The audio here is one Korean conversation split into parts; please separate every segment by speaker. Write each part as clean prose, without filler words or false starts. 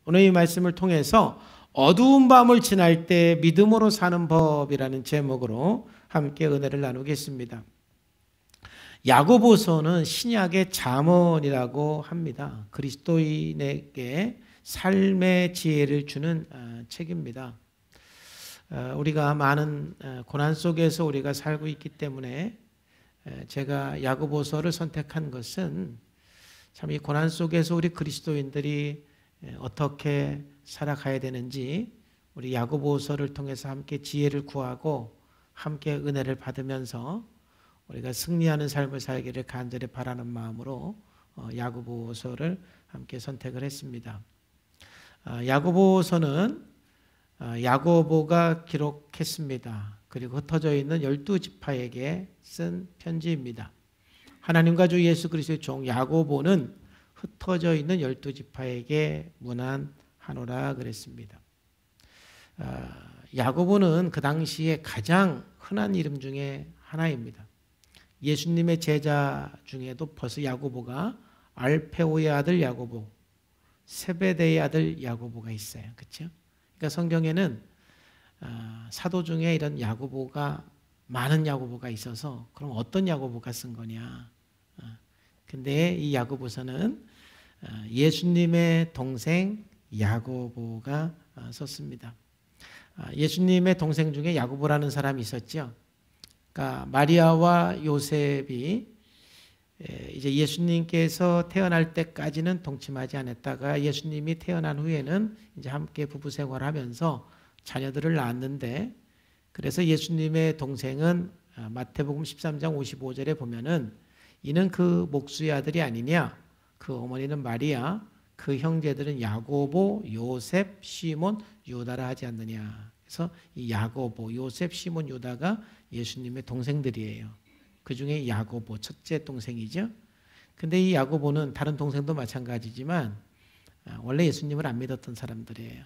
Speaker 1: 오늘 이 말씀을 통해서 어두운 밤을 지날 때 믿음으로 사는 법이라는 제목으로 함께 은혜를 나누겠습니다. 야고보서는 신약의 잠언이라고 합니다. 그리스도인에게 삶의 지혜를 주는 책입니다. 우리가 많은 고난 속에서 우리가 살고 있기 때문에 제가 야고보서를 선택한 것은 참 이 고난 속에서 우리 그리스도인들이 어떻게 살아가야 되는지 우리 야고보서를 통해서 함께 지혜를 구하고 함께 은혜를 받으면서 우리가 승리하는 삶을 살기를 간절히 바라는 마음으로 야고보서를 함께 선택을 했습니다. 야고보서는 야고보가 기록했습니다. 그리고 흩어져 있는 12지파에게 쓴 편지입니다. 하나님과 주 예수 그리스도의 종 야고보는 흩어져 있는 12지파에게 문안하노라 그랬습니다. 야고보는 그 당시에 가장 흔한 이름 중에 하나입니다. 예수님의 제자 중에도 벌써 야고보가 알페오의 아들 야고보, 세베대의 아들 야고보가 있어요. 그렇죠? 그러니까 성경에는 사도 중에 이런 야고보가 많은 야고보가 있어서 그럼 어떤 야고보가 쓴 거냐? 근데 이 야고보서는 예수님의 동생 야고보가 썼습니다. 예수님의 동생 중에 야고보라는 사람이 있었죠. 그러니까 마리아와 요셉이 이제 예수님께서 태어날 때까지는 동침하지 않았다가 예수님이 태어난 후에는 이제 함께 부부 생활하면서 자녀들을 낳았는데, 그래서 예수님의 동생은 마태복음 13장 55절에 보면은 이는 그 목수의 아들이 아니냐, 그 어머니는 마리아, 그 형제들은 야고보, 요셉, 시몬, 유다라 하지 않느냐. 그래서 이 야고보, 요셉, 시몬, 유다가 예수님의 동생들이에요. 그 중에 야고보 첫째 동생이죠. 근데 이 야고보는 다른 동생도 마찬가지지만 원래 예수님을 안 믿었던 사람들이에요.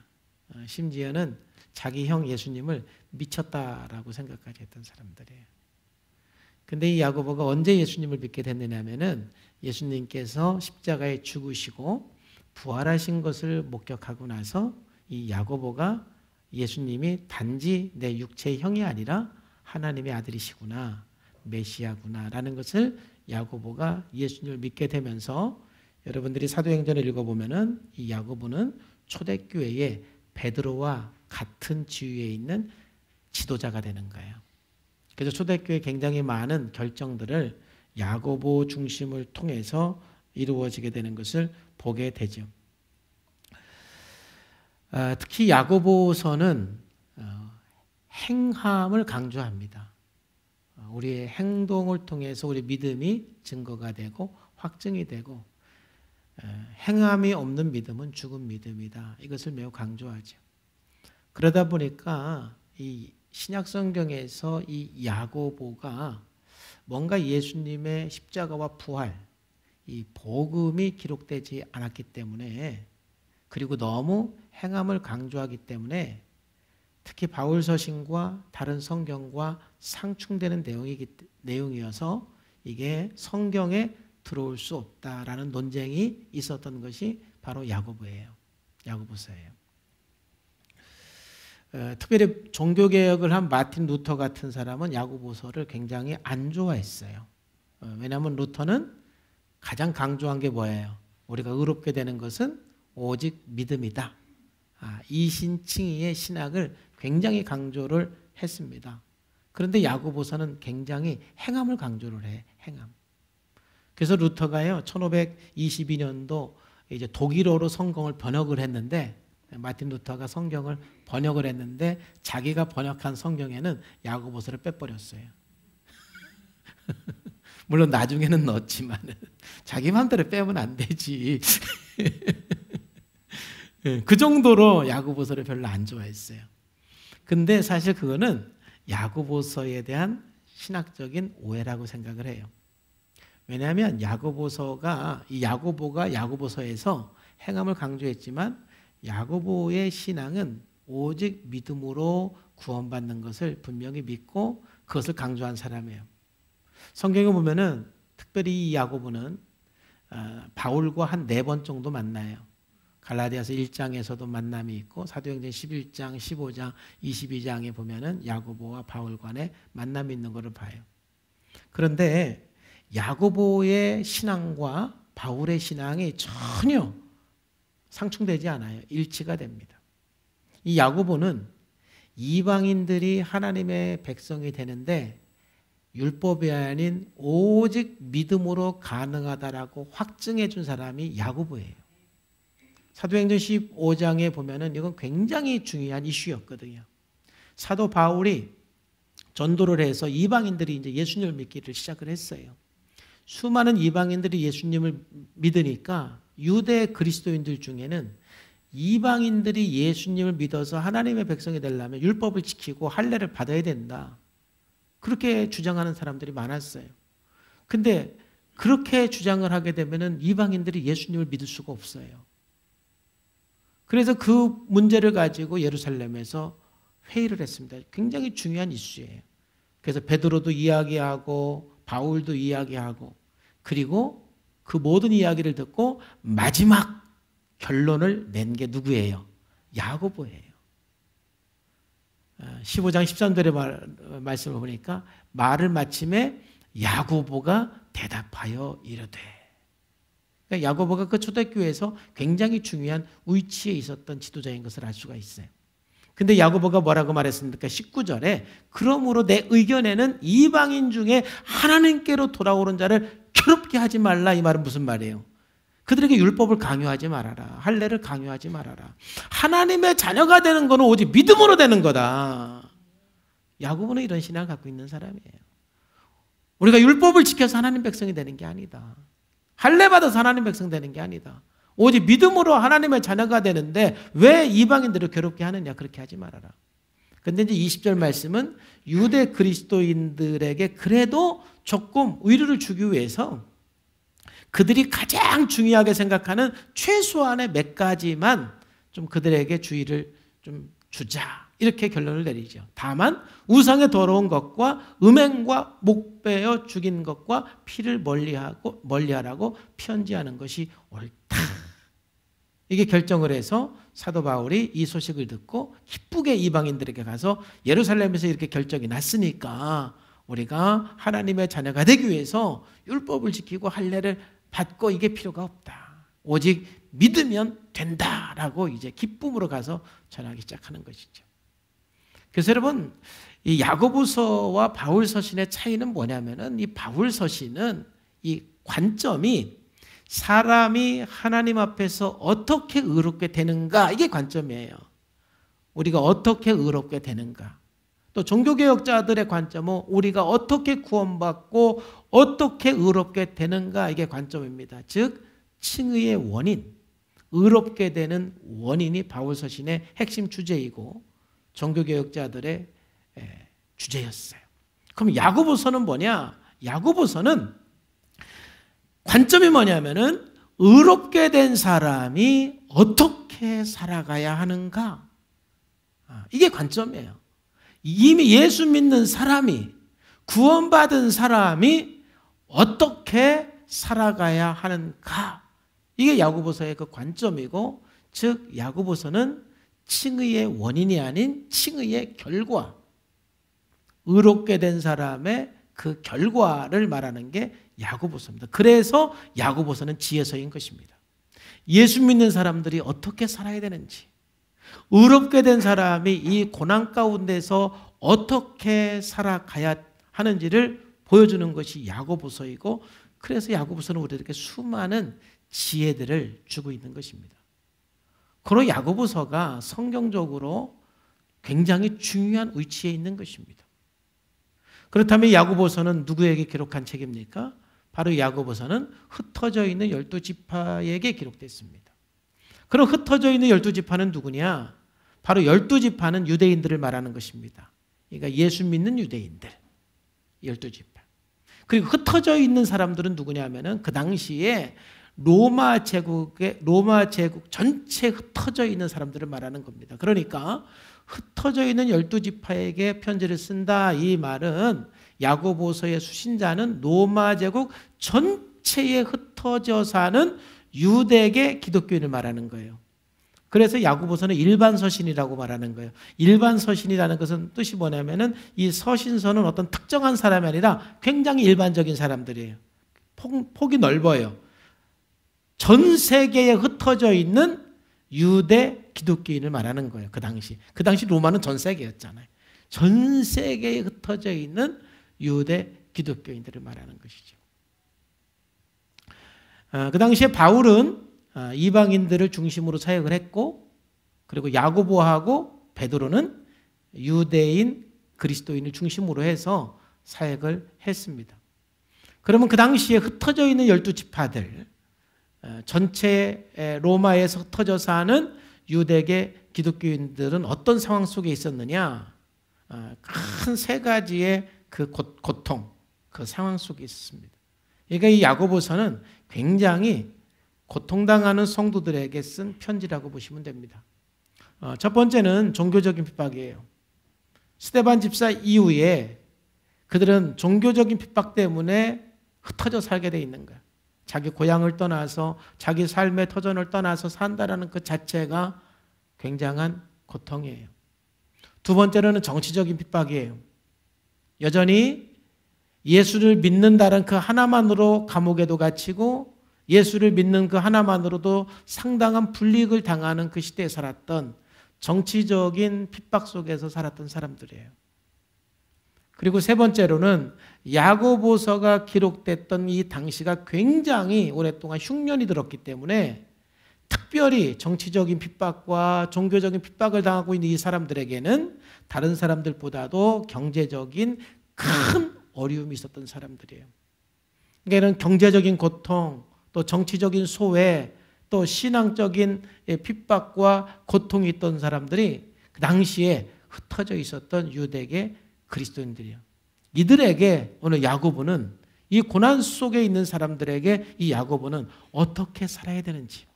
Speaker 1: 심지어는 자기 형 예수님을 미쳤다라고 생각까지 했던 사람들이에요. 근데 이 야고보가 언제 예수님을 믿게 됐느냐면은 예수님께서 십자가에 죽으시고 부활하신 것을 목격하고 나서 이 야고보가 예수님이 단지 내 육체의 형이 아니라 하나님의 아들이시구나, 메시아구나 라는 것을 야고보가 예수님을 믿게 되면서, 여러분들이 사도행전을 읽어보면은 이 야고보는 초대교회의 베드로와 같은 지위에 있는 지도자가 되는 거예요. 그래서 초대교회 굉장히 많은 결정들을 야고보 중심을 통해서 이루어지게 되는 것을 보게 되죠. 특히 야고보서는 행함을 강조합니다. 우리의 행동을 통해서 우리 믿음이 증거가 되고 확증이 되고, 행함이 없는 믿음은 죽은 믿음이다. 이것을 매우 강조하죠. 그러다 보니까 이 신약 성경에서 이 야고보가 뭔가 예수님의 십자가와 부활, 이 복음이 기록되지 않았기 때문에, 그리고 너무 행함을 강조하기 때문에 특히 바울 서신과 다른 성경과 상충되는 내용이어서 이게 성경에 들어올 수 없다라는 논쟁이 있었던 것이 바로 야고보예요. 야고보서예요. 특별히 종교개혁을 한 마틴 루터 같은 사람은 야고보서를 굉장히 안 좋아했어요. 왜냐하면 루터는 가장 강조한 게 뭐예요? 우리가 의롭게 되는 것은 오직 믿음이다. 이신칭의의 신학을 굉장히 강조를 했습니다. 그런데 야고보서는 굉장히 행함을 강조를 해. 행함. 그래서 루터가요 1522년도 이제 독일어로 성경을 번역을 했는데, 마틴 루터가 성경을 번역을 했는데 자기가 번역한 성경에는 야고보서를 빼버렸어요. 물론 나중에는 넣었지만 자기 마음대로 빼면 안 되지. 그 정도로 야고보서를 별로 안 좋아했어요. 근데 사실 그거는 야고보서에 대한 신학적인 오해라고 생각을 해요. 왜냐하면 야고보가 야고보서에서 행함을 강조했지만 야고보의 신앙은 오직 믿음으로 구원받는 것을 분명히 믿고 그것을 강조한 사람이에요. 성경에 보면은 특별히 이 야고보는 바울과 한 4번 정도 만나요. 갈라디아서 1장에서도 만남이 있고 사도행전 11장, 15장, 22장에 보면은 야고보와 바울 간의 만남이 있는 것을 봐요. 그런데 야고보의 신앙과 바울의 신앙이 전혀 상충되지 않아요. 일치가 됩니다. 이 야고보는 이방인들이 하나님의 백성이 되는데 율법이 아닌 오직 믿음으로 가능하다라고 확증해 준 사람이 야고보예요. 사도행전 15장에 보면은 이건 굉장히 중요한 이슈였거든요. 사도 바울이 전도를 해서 이방인들이 이제 예수님을 믿기를 시작을 했어요. 수많은 이방인들이 예수님을 믿으니까 유대 그리스도인들 중에는 이방인들이 예수님을 믿어서 하나님의 백성이 되려면 율법을 지키고 할례를 받아야 된다. 그렇게 주장하는 사람들이 많았어요. 근데 그렇게 주장을 하게 되면은 이방인들이 예수님을 믿을 수가 없어요. 그래서 그 문제를 가지고 예루살렘에서 회의를 했습니다. 굉장히 중요한 이슈예요. 그래서 베드로도 이야기하고 바울도 이야기하고 그리고 그 모든 이야기를 듣고 마지막 결론을 낸 게 누구예요? 야고보예요. 15장 13절의 말씀을 보니까 말을 마침에 야고보가 대답하여 이르되, 그러니까 야고보가 그 초대교회에서 굉장히 중요한 위치에 있었던 지도자인 것을 알 수가 있어요. 근데 야고보가 뭐라고 말했습니까? 19절에 그러므로 내 의견에는 이방인 중에 하나님께로 돌아오는 자를 괴롭게 하지 말라. 이 말은 무슨 말이에요? 그들에게 율법을 강요하지 말아라. 할례를 강요하지 말아라. 하나님의 자녀가 되는 것은 오직 믿음으로 되는 거다. 야고보는 이런 신앙을 갖고 있는 사람이에요. 우리가 율법을 지켜서 하나님 백성이 되는 게 아니다. 할례 받아서 하나님 백성 되는 게 아니다. 오직 믿음으로 하나님의 자녀가 되는데 왜 이방인들을 괴롭게 하느냐? 그렇게 하지 말아라. 근데 이제 20절 말씀은 유대 그리스도인들에게 그래도 조금 의료를 주기 위해서 그들이 가장 중요하게 생각하는 최소한의 몇 가지만 좀 그들에게 주의를 좀 주자. 이렇게 결론을 내리죠. 다만 우상의 더러운 것과 음행과 목베어 죽인 것과 피를 멀리하라고 편지하는 것이 옳다. 이게 결정을 해서 사도 바울이 이 소식을 듣고 기쁘게 이방인들에게 가서 예루살렘에서 이렇게 결정이 났으니까 우리가 하나님의 자녀가 되기 위해서 율법을 지키고 할례를 받고 이게 필요가 없다. 오직 믿으면 된다라고 이제 기쁨으로 가서 전하기 시작하는 것이죠. 그래서 여러분, 이 야고보서와 바울 서신의 차이는 뭐냐면은 이 바울 서신은 이 관점이 사람이 하나님 앞에서 어떻게 의롭게 되는가, 이게 관점이에요. 우리가 어떻게 의롭게 되는가. 또 종교개혁자들의 관점은 우리가 어떻게 구원받고 어떻게 의롭게 되는가, 이게 관점입니다. 즉 칭의의 원인, 의롭게 되는 원인이 바울 서신의 핵심 주제이고 종교개혁자들의 주제였어요. 그럼 야고보서는 뭐냐? 야고보서는 관점이 뭐냐면은 의롭게 된 사람이 어떻게 살아가야 하는가, 이게 관점이에요. 이미 예수 믿는 사람이, 구원받은 사람이 어떻게 살아가야 하는가, 이게 야고보서의 그 관점이고, 즉 야고보서는 칭의의 원인이 아닌 칭의의 결과, 의롭게 된 사람의 그 결과를 말하는 게 야고보서입니다. 그래서 야고보서는 지혜서인 것입니다. 예수 믿는 사람들이 어떻게 살아야 되는지, 의롭게 된 사람이 이 고난 가운데서 어떻게 살아가야 하는지를 보여주는 것이 야고보서이고, 그래서 야고보서는 우리에게 수많은 지혜들을 주고 있는 것입니다. 그리고 야고보서가 성경적으로 굉장히 중요한 위치에 있는 것입니다. 그렇다면 야고보서는 누구에게 기록한 책입니까? 바로 야고보서는 흩어져 있는 12지파에게 기록됐습니다. 그럼 흩어져 있는 12지파는 누구냐? 바로 12지파는 유대인들을 말하는 것입니다. 그러니까 예수 믿는 유대인들 12지파. 그리고 흩어져 있는 사람들은 누구냐 하면은 그 당시에 로마 제국 전체에 흩어져 있는 사람들을 말하는 겁니다. 그러니까 흩어져 있는 12지파에게 편지를 쓴다, 이 말은 야고보서의 수신자는 로마 제국 전체에 흩어져 사는 유대계 기독교인을 말하는 거예요. 그래서 야고보서는 일반 서신이라고 말하는 거예요. 일반 서신이라는 것은 뜻이 뭐냐면은 이 서신서는 어떤 특정한 사람이 아니라 굉장히 일반적인 사람들이에요. 폭이 넓어요. 전 세계에 흩어져 있는 유대 기독교인을 말하는 거예요. 그 당시 로마는 전 세계였잖아요. 전 세계에 흩어져 있는 유대 기독교인들을 말하는 것이죠. 그 당시에 바울은 이방인들을 중심으로 사역을 했고, 그리고 야고보하고 베드로는 유대인 그리스도인을 중심으로 해서 사역을 했습니다. 그러면 그 당시에 흩어져 있는 12지파들, 전체 로마에서 흩어져 사는 유대계 기독교인들은 어떤 상황 속에 있었느냐? 큰 세 가지의 그 고통, 그 상황 속에 있었습니다. 그러니까 이 야고보서는 굉장히 고통당하는 성도들에게 쓴 편지라고 보시면 됩니다. 첫 번째는 종교적인 핍박이에요. 스데반 집사 이후에 그들은 종교적인 핍박 때문에 흩어져 살게 돼 있는 거예요. 자기 고향을 떠나서 자기 삶의 터전을 떠나서 산다라는 그 자체가 굉장한 고통이에요. 두 번째로는 정치적인 핍박이에요. 여전히 예수를 믿는다는 그 하나만으로 감옥에도 갇히고 예수를 믿는 그 하나만으로도 상당한 불이익을 당하는 그 시대에 살았던 정치적인 핍박 속에서 살았던 사람들이에요. 그리고 세 번째로는 야고보서가 기록됐던 이 당시가 굉장히 오랫동안 흉년이 들었기 때문에 특별히 정치적인 핍박과 종교적인 핍박을 당하고 있는 이 사람들에게는 다른 사람들보다도 경제적인 큰 어려움이 있었던 사람들이에요. 그러니까 경제적인 고통, 또 정치적인 소외, 또 신앙적인 핍박과 고통이 있던 사람들이 그 당시에 흩어져 있었던 유대계 그리스도인들이에요. 이들에게 오늘 야고보는 이 고난 속에 있는 사람들에게 이 야고보는 어떻게 살아야 되는지,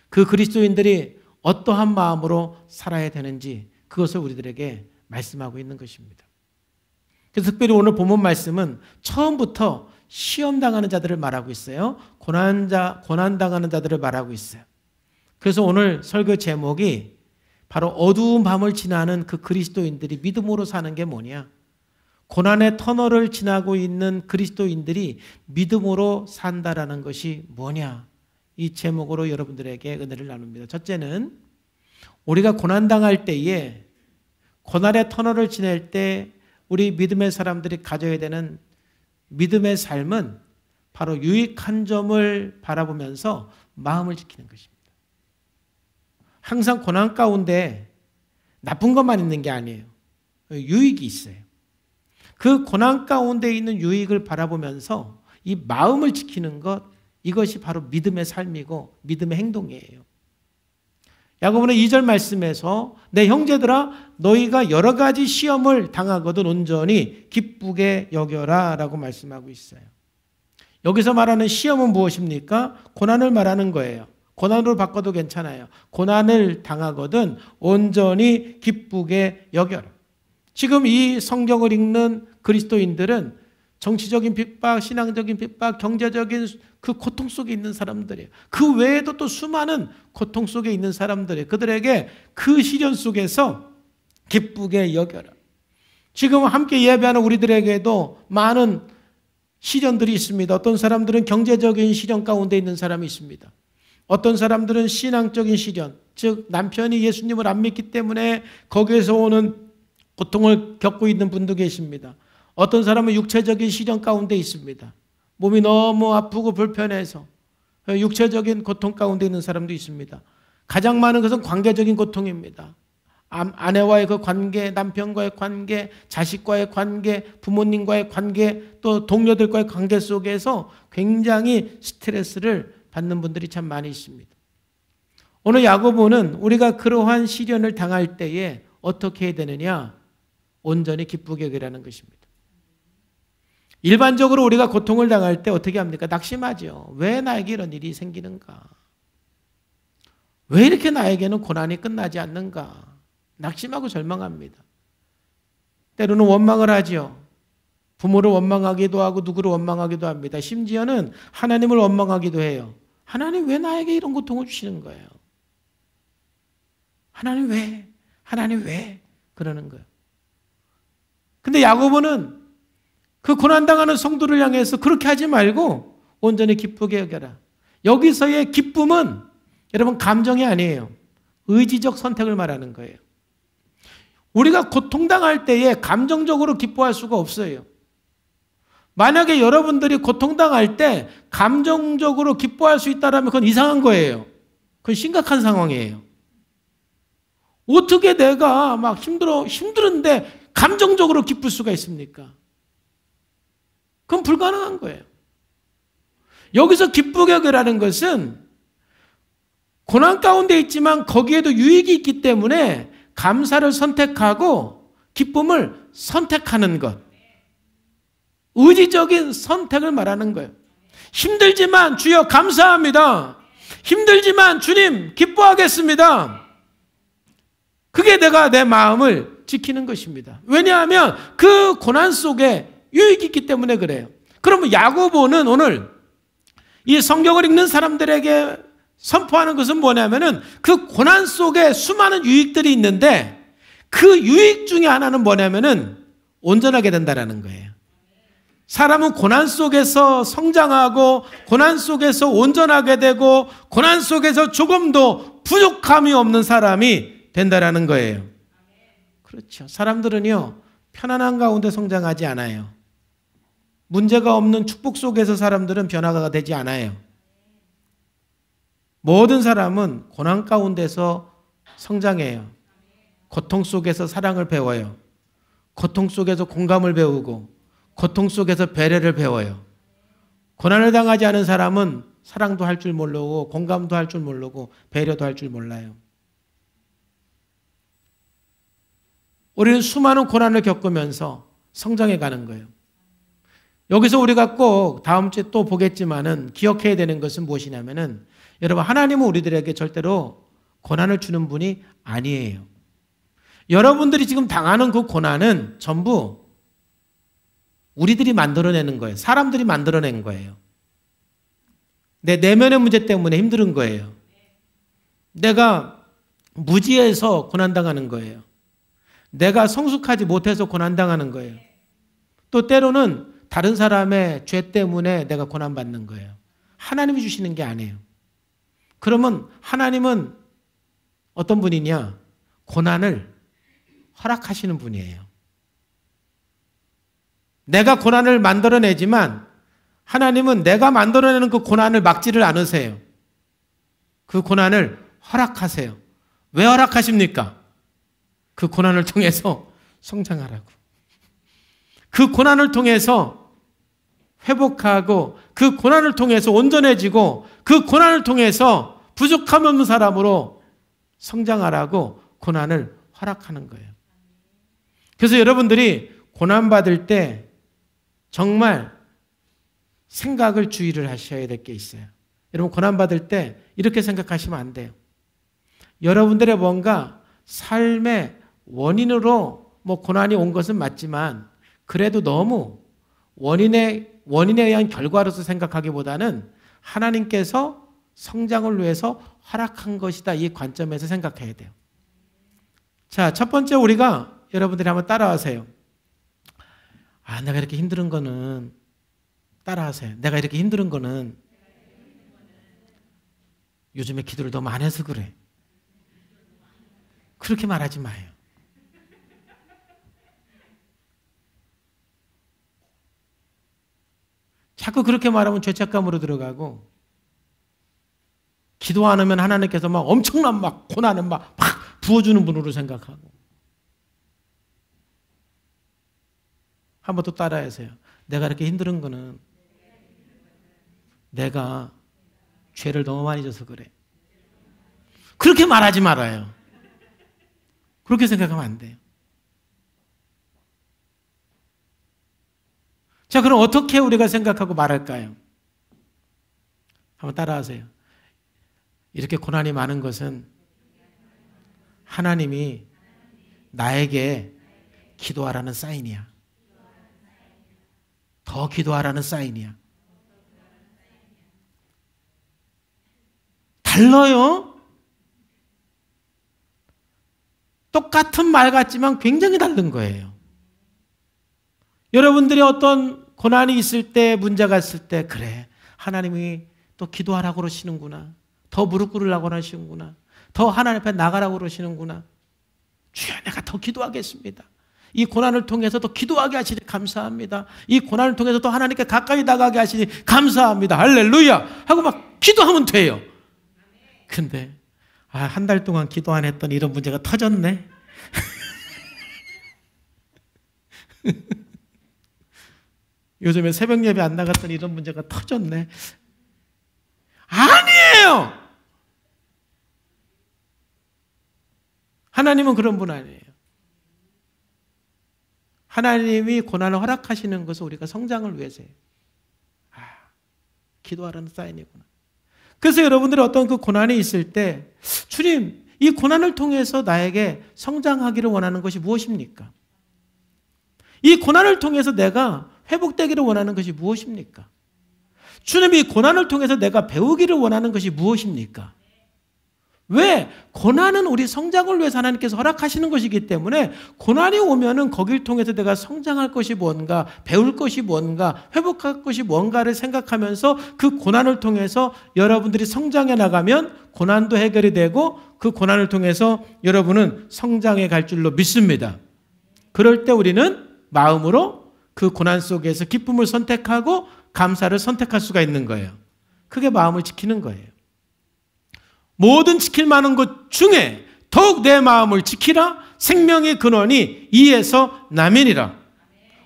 Speaker 1: 그 그리스도인들이 어떠한 마음으로 살아야 되는지 그것을 우리들에게 말씀하고 있는 것입니다. 그래서 특별히 오늘 본문 말씀은 처음부터 시험당하는 자들을 말하고 있어요. 고난당하는 자들을 말하고 있어요. 그래서 오늘 설교 제목이 바로 어두운 밤을 지나는 그 그리스도인들이 믿음으로 사는 게 뭐냐? 고난의 터널을 지나고 있는 그리스도인들이 믿음으로 산다라는 것이 뭐냐? 이 제목으로 여러분들에게 은혜를 나눕니다. 첫째는 우리가 고난당할 때에, 고난의 터널을 지낼 때 우리 믿음의 사람들이 가져야 되는 믿음의 삶은 바로 유익한 점을 바라보면서 마음을 지키는 것입니다. 항상 고난 가운데 나쁜 것만 있는 게 아니에요. 유익이 있어요. 그 고난 가운데 있는 유익을 바라보면서 이 마음을 지키는 것, 이것이 바로 믿음의 삶이고 믿음의 행동이에요. 야고보는 2절 말씀에서 내 형제들아 너희가 여러 가지 시험을 당하거든 온전히 기쁘게 여겨라 라고 말씀하고 있어요. 여기서 말하는 시험은 무엇입니까? 고난을 말하는 거예요. 고난으로 바꿔도 괜찮아요. 고난을 당하거든 온전히 기쁘게 여겨라. 지금 이 성경을 읽는 그리스도인들은 정치적인 핍박, 신앙적인 핍박, 경제적인 그 고통 속에 있는 사람들이에요. 그 외에도 또 수많은 고통 속에 있는 사람들이에요. 그들에게 그 시련 속에서 기쁘게 여겨라. 지금 함께 예배하는 우리들에게도 많은 시련들이 있습니다. 어떤 사람들은 경제적인 시련 가운데 있는 사람이 있습니다. 어떤 사람들은 신앙적인 시련, 즉 남편이 예수님을 안 믿기 때문에 거기에서 오는 고통을 겪고 있는 분도 계십니다. 어떤 사람은 육체적인 시련 가운데 있습니다. 몸이 너무 아프고 불편해서 육체적인 고통 가운데 있는 사람도 있습니다. 가장 많은 것은 관계적인 고통입니다. 아내와의 그 관계, 남편과의 관계, 자식과의 관계, 부모님과의 관계, 또 동료들과의 관계 속에서 굉장히 스트레스를 받는 분들이 참 많이 있습니다. 오늘 야고보는 우리가 그러한 시련을 당할 때에 어떻게 해야 되느냐? 온전히 기쁘게 여기라는 것입니다. 일반적으로 우리가 고통을 당할 때 어떻게 합니까? 낙심하죠. 왜 나에게 이런 일이 생기는가? 왜 이렇게 나에게는 고난이 끝나지 않는가? 낙심하고 절망합니다. 때로는 원망을 하죠. 부모를 원망하기도 하고 누구를 원망하기도 합니다. 심지어는 하나님을 원망하기도 해요. 하나님 왜 나에게 이런 고통을 주시는 거예요? 하나님 왜? 하나님 왜? 그러는 거예요. 근데 야고보는 그 고난당하는 성도를 향해서 그렇게 하지 말고 온전히 기쁘게 여겨라. 여기서의 기쁨은 여러분 감정이 아니에요. 의지적 선택을 말하는 거예요. 우리가 고통당할 때에 감정적으로 기뻐할 수가 없어요. 만약에 여러분들이 고통당할 때 감정적으로 기뻐할 수 있다면 그건 이상한 거예요. 그건 심각한 상황이에요. 어떻게 내가 막 힘든데 감정적으로 기쁠 수가 있습니까? 그건 불가능한 거예요. 여기서 기쁘게 여기라는 것은 고난 가운데 있지만 거기에도 유익이 있기 때문에 감사를 선택하고 기쁨을 선택하는 것. 의지적인 선택을 말하는 거예요. 힘들지만 주여 감사합니다. 힘들지만 주님 기뻐하겠습니다. 그게 내가 내 마음을 지키는 것입니다. 왜냐하면 그 고난 속에 유익이 있기 때문에 그래요. 그러면 야고보는 오늘 이 성경을 읽는 사람들에게 선포하는 것은 뭐냐면은 그 고난 속에 수많은 유익들이 있는데 그 유익 중에 하나는 뭐냐면은 온전하게 된다라는 거예요. 사람은 고난 속에서 성장하고 고난 속에서 온전하게 되고 고난 속에서 조금도 부족함이 없는 사람이 된다라는 거예요. 그렇죠. 사람들은요, 편안한 가운데 성장하지 않아요. 문제가 없는 축복 속에서 사람들은 변화가 되지 않아요. 모든 사람은 고난 가운데서 성장해요. 고통 속에서 사랑을 배워요. 고통 속에서 공감을 배우고 고통 속에서 배려를 배워요. 고난을 당하지 않은 사람은 사랑도 할 줄 모르고 공감도 할 줄 모르고 배려도 할 줄 몰라요. 우리는 수많은 고난을 겪으면서 성장해 가는 거예요. 여기서 우리가 꼭 다음 주에 또 보겠지만은 기억해야 되는 것은 무엇이냐면은 여러분, 하나님은 우리들에게 절대로 고난을 주는 분이 아니에요. 여러분들이 지금 당하는 그 고난은 전부 우리들이 만들어내는 거예요. 사람들이 만들어낸 거예요. 내 내면의 문제 때문에 힘든 거예요. 내가 무지해서 고난당하는 거예요. 내가 성숙하지 못해서 고난당하는 거예요. 또 때로는 다른 사람의 죄 때문에 내가 고난받는 거예요. 하나님이 주시는 게 아니에요. 그러면 하나님은 어떤 분이냐? 고난을 허락하시는 분이에요. 내가 고난을 만들어내지만 하나님은 내가 만들어내는 그 고난을 막지를 않으세요. 그 고난을 허락하세요. 왜 허락하십니까? 그 고난을 통해서 성장하라고. 그 고난을 통해서 회복하고 그 고난을 통해서 온전해지고 그 고난을 통해서 부족함 없는 사람으로 성장하라고 고난을 허락하는 거예요. 그래서 여러분들이 고난받을 때 정말 생각을 주의를 하셔야 될 게 있어요. 여러분, 고난받을 때 이렇게 생각하시면 안 돼요. 여러분들의 뭔가 삶의 원인으로 고난이 온 것은 맞지만 그래도 너무 원인에 의한 결과로서 생각하기보다는 하나님께서 성장을 위해서 허락한 것이다, 이 관점에서 생각해야 돼요. 자, 첫 번째 우리가 여러분들이 한번 따라하세요. 내가 이렇게 힘든 거는 따라하세요. 내가 이렇게 힘든 거는 요즘에 기도를 너무 안 해서 그래. 그렇게 말하지 마요. 자꾸 그렇게 말하면 죄책감으로 들어가고 기도 안 하면 하나님께서 막 엄청난 고난을 막 부어주는 분으로 생각하고. 한번 또 따라하세요. 내가 이렇게 힘든 거는 내가 죄를 너무 많이 져서 그래. 그렇게 말하지 말아요. 그렇게 생각하면 안 돼요. 자, 그럼 어떻게 우리가 생각하고 말할까요? 한번 따라하세요. 이렇게 고난이 많은 것은 하나님이 나에게 기도하라는 사인이야. 더 기도하라는 사인이야. 달라요? 똑같은 말 같지만 굉장히 다른 거예요. 여러분들이 어떤 고난이 있을 때, 문제가 있을 때, 그래, 하나님이 또 기도하라고 그러시는구나. 더 무릎 꿇으라고 하시는구나. 더 하나님 앞에 나가라고 그러시는구나. 주여, 내가 더 기도하겠습니다. 이 고난을 통해서 또 기도하게 하시니 감사합니다. 이 고난을 통해서 또 하나님께 가까이 나가게 하시니 감사합니다. 할렐루야! 하고 막 기도하면 돼요. 근데 한 달 동안 기도 안 했더니 이런 문제가 터졌네. 요즘에 새벽 예배 안 나갔더니 이런 문제가 터졌네. 아니에요. 하나님은 그런 분 아니에요. 하나님이 고난을 허락하시는 것은 우리가 성장을 위해서예요. 기도하라는 사인이구나. 그래서 여러분들이 어떤 그 고난이 있을 때, 주님, 이 고난을 통해서 나에게 성장하기를 원하는 것이 무엇입니까? 이 고난을 통해서 내가 회복되기를 원하는 것이 무엇입니까? 주님, 이 고난을 통해서 내가 배우기를 원하는 것이 무엇입니까? 왜? 고난은 우리 성장을 위해서 하나님께서 허락하시는 것이기 때문에 고난이 오면은 거길 통해서 내가 성장할 것이 뭔가, 배울 것이 뭔가, 회복할 것이 뭔가를 생각하면서 그 고난을 통해서 여러분들이 성장해 나가면 고난도 해결이 되고 그 고난을 통해서 여러분은 성장해 갈 줄로 믿습니다. 그럴 때 우리는 마음으로 그 고난 속에서 기쁨을 선택하고 감사를 선택할 수가 있는 거예요. 그게 마음을 지키는 거예요. 모든 지킬 만한 것 중에 더욱 내 마음을 지키라. 생명의 근원이 이에서 나면이라.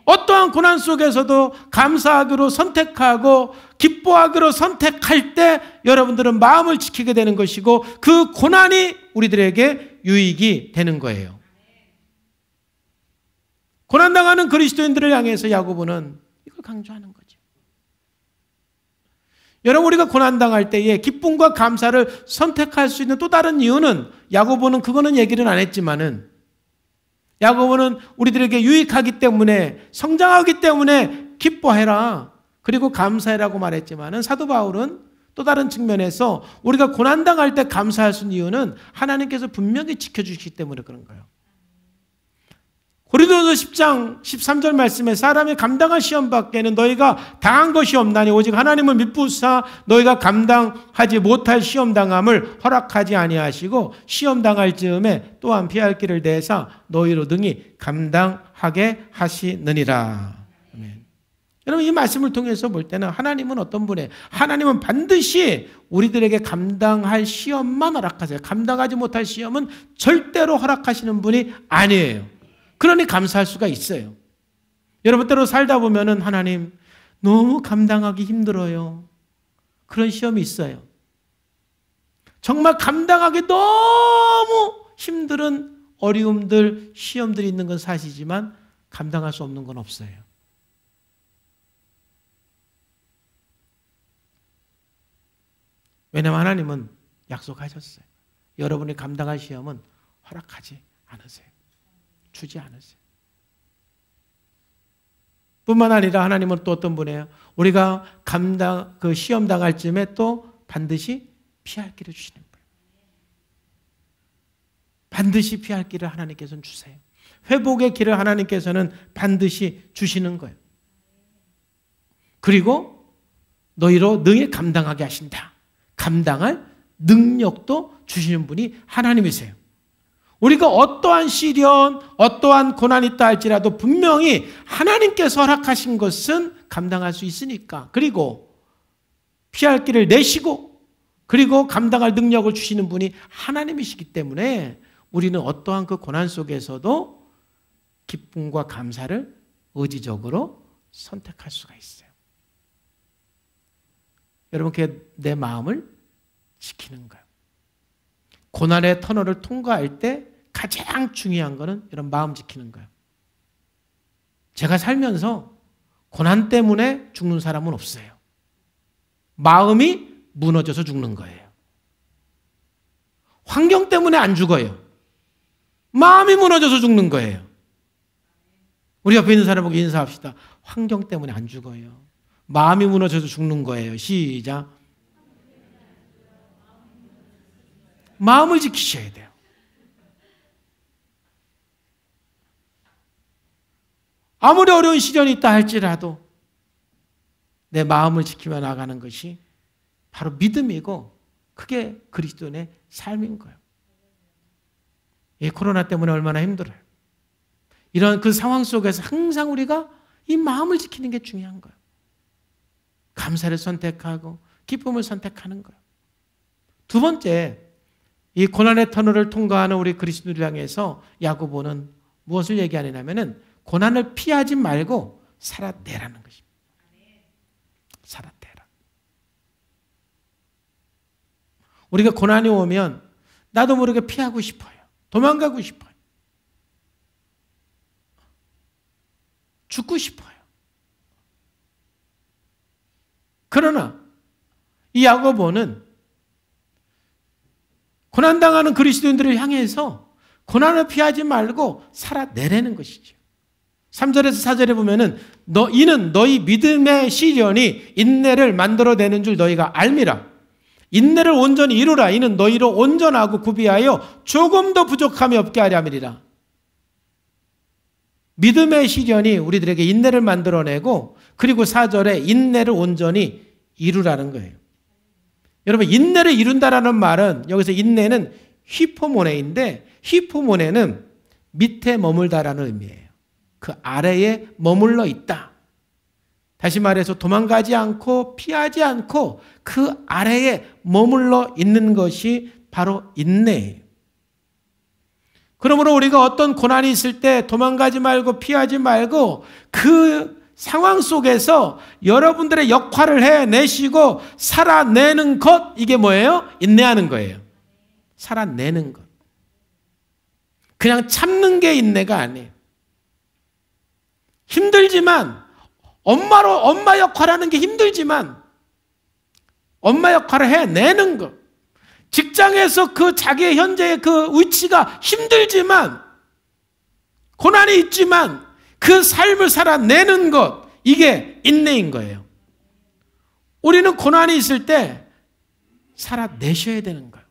Speaker 1: 어떠한 고난 속에서도 감사하기로 선택하고 기뻐하기로 선택할 때 여러분들은 마음을 지키게 되는 것이고 그 고난이 우리들에게 유익이 되는 거예요. 고난당하는 그리스도인들을 향해서 야고보는 이걸 강조하는 거죠. 여러분, 우리가 고난당할 때에 기쁨과 감사를 선택할 수 있는 또 다른 이유는 야고보는 그거는 얘기를 안 했지만은 야고보는 우리들에게 유익하기 때문에 성장하기 때문에 기뻐해라. 그리고 감사해라고 말했지만은 사도 바울은 또 다른 측면에서 우리가 고난당할 때 감사할 수 있는 이유는 하나님께서 분명히 지켜주시기 때문에 그런 거예요. 고린도서 10장 13절 말씀에 사람이 감당할 시험 밖에는 너희가 당한 것이 없나니 오직 하나님을 믿부사 너희가 감당하지 못할 시험 당함을 허락하지 아니하시고 시험 당할 즈음에 또한 피할 길을 대사 너희로 능히 감당하게 하시느니라. 아멘. 여러분, 이 말씀을 통해서 볼 때는 하나님은 어떤 분이에요? 하나님은 반드시 우리들에게 감당할 시험만 허락하세요. 감당하지 못할 시험은 절대로 허락하시는 분이 아니에요. 그러니 감사할 수가 있어요. 여러분, 때로 살다 보면은 하나님 너무 감당하기 힘들어요. 그런 시험이 있어요. 정말 감당하기 너무 힘든 어려움들, 시험들이 있는 건 사실이지만 감당할 수 없는 건 없어요. 왜냐하면 하나님은 약속하셨어요. 여러분이 감당할 시험은 허락하지 않으세요. 주지 않으세요. 뿐만 아니라 하나님은 또 어떤 분이에요? 우리가 그 시험 당할 쯤에 또 반드시 피할 길을 주시는 거예요. 반드시 피할 길을 하나님께서는 주세요. 회복의 길을 하나님께서는 반드시 주시는 거예요. 그리고 너희로 능히 감당하게 하신다. 감당할 능력도 주시는 분이 하나님이세요. 우리가 어떠한 시련, 어떠한 고난이 있다 할지라도 분명히 하나님께서 허락하신 것은 감당할 수 있으니까, 그리고 피할 길을 내시고 그리고 감당할 능력을 주시는 분이 하나님이시기 때문에 우리는 어떠한 그 고난 속에서도 기쁨과 감사를 의지적으로 선택할 수가 있어요. 여러분, 그게 내 마음을 지키는 거예요. 고난의 터널을 통과할 때 가장 중요한 거는 이런 마음 지키는 거예요. 제가 살면서 고난 때문에 죽는 사람은 없어요. 마음이 무너져서 죽는 거예요. 환경 때문에 안 죽어요. 마음이 무너져서 죽는 거예요. 우리 옆에 있는 사람에게 인사합시다. 환경 때문에 안 죽어요. 마음이 무너져서 죽는 거예요. 시작. 마음을 지키셔야 돼요. 아무리 어려운 시련이 있다 할지라도 내 마음을 지키며 나가는 것이 바로 믿음이고 그게 그리스도인의 삶인 거예요. 이 코로나 때문에 얼마나 힘들어요. 이런 그 상황 속에서 항상 우리가 이 마음을 지키는 게 중요한 거예요. 감사를 선택하고 기쁨을 선택하는 거예요. 두 번째, 이 고난의 터널을 통과하는 우리 그리스도인을 향해서 야고보는 무엇을 얘기하냐면은 고난을 피하지 말고 살아내라는 것입니다. 살아내라. 우리가 고난이 오면 나도 모르게 피하고 싶어요. 도망가고 싶어요. 죽고 싶어요. 그러나 이 야고보는 고난당하는 그리스도인들을 향해서 고난을 피하지 말고 살아내라는 것이죠. 3절에서 4절에 보면은 이는 너희 믿음의 시련이 인내를 만들어내는 줄 너희가 알미라. 인내를 온전히 이루라. 이는 너희로 온전하고 구비하여 조금도 부족함이 없게 하려 함이리라. 믿음의 시련이 우리들에게 인내를 만들어내고 그리고 4절에 인내를 온전히 이루라는 거예요. 여러분, 인내를 이룬다라는 말은 여기서 인내는 히포모네인데 히포모네는 밑에 머물다라는 의미예요. 그 아래에 머물러 있다. 다시 말해서 도망가지 않고 피하지 않고 그 아래에 머물러 있는 것이 바로 인내예요. 그러므로 우리가 어떤 고난이 있을 때 도망가지 말고 피하지 말고 그 상황 속에서 여러분들의 역할을 해내시고 살아내는 것, 이게 뭐예요? 인내하는 거예요. 살아내는 것. 그냥 참는 게 인내가 아니에요. 힘들지만 엄마 역할하는 게 힘들지만 엄마 역할을 해내는 것. 직장에서 그 자기의 현재의 그 위치가 힘들지만 고난이 있지만 그 삶을 살아내는 것, 이게 인내인 거예요. 우리는 고난이 있을 때 살아내셔야 되는 거예요.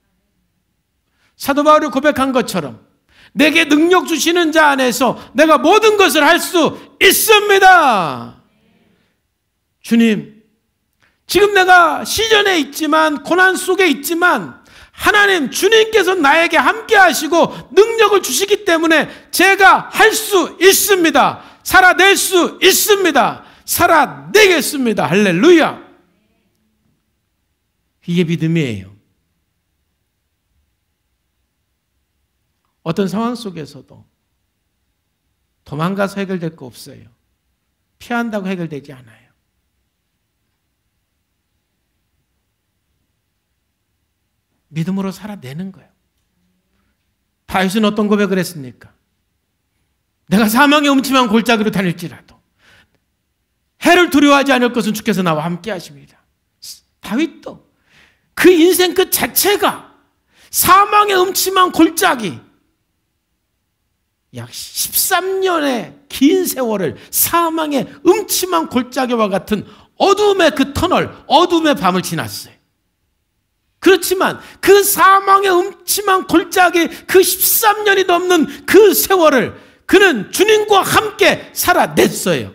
Speaker 1: 사도 바울이 고백한 것처럼 내게 능력 주시는 자 안에서 내가 모든 것을 할 수 있습니다. 주님, 지금 내가 시련에 있지만 고난 속에 있지만 하나님 주님께서 나에게 함께 하시고 능력을 주시기 때문에 제가 할 수 있습니다. 살아낼 수 있습니다. 살아내겠습니다. 할렐루야. 이게 믿음이에요. 어떤 상황 속에서도 도망가서 해결될 거 없어요. 피한다고 해결되지 않아요. 믿음으로 살아내는 거예요. 다윗은 어떤 고백을 했습니까? 내가 사망의 음침한 골짜기로 다닐지라도 해를 두려워하지 않을 것은 주께서 나와 함께 하십니다. 다윗도 그 인생 그 자체가 사망의 음침한 골짜기, 약 13년의 긴 세월을 사망의 음침한 골짜기와 같은 어둠의 그 터널, 어둠의 밤을 지났어요. 그렇지만 그 사망의 음침한 골짜기 그 13년이 넘는 그 세월을 그는 주님과 함께 살아냈어요.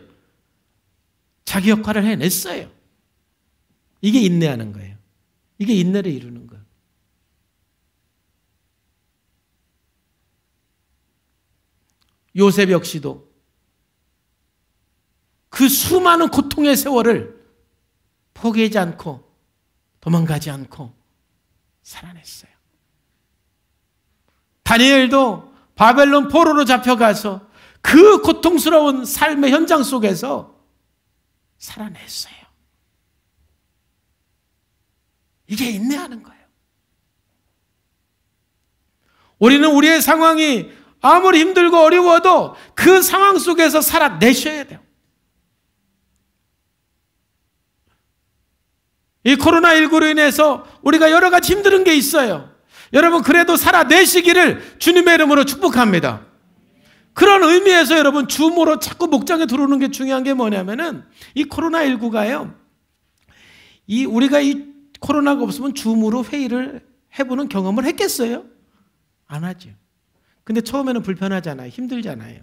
Speaker 1: 자기 역할을 해냈어요. 이게 인내하는 거예요. 이게 인내를 이루는 거예요. 요셉 역시도 그 수많은 고통의 세월을 포기하지 않고 도망가지 않고 살아냈어요. 다니엘도 바벨론 포로로 잡혀가서 그 고통스러운 삶의 현장 속에서 살아냈어요. 이게 인내하는 거예요. 우리는 우리의 상황이 아무리 힘들고 어려워도 그 상황 속에서 살아내셔야 돼요. 이 코로나19로 인해서 우리가 여러 가지 힘든 게 있어요. 여러분, 그래도 살아내시기를 주님의 이름으로 축복합니다. 그런 의미에서 여러분, 줌으로 자꾸 목장에 들어오는 게 중요한 게 뭐냐면은 이 코로나19가요. 우리가 이 코로나가 없으면 줌으로 회의를 해보는 경험을 했겠어요? 안 하죠. 근데 처음에는 불편하잖아요. 힘들잖아요.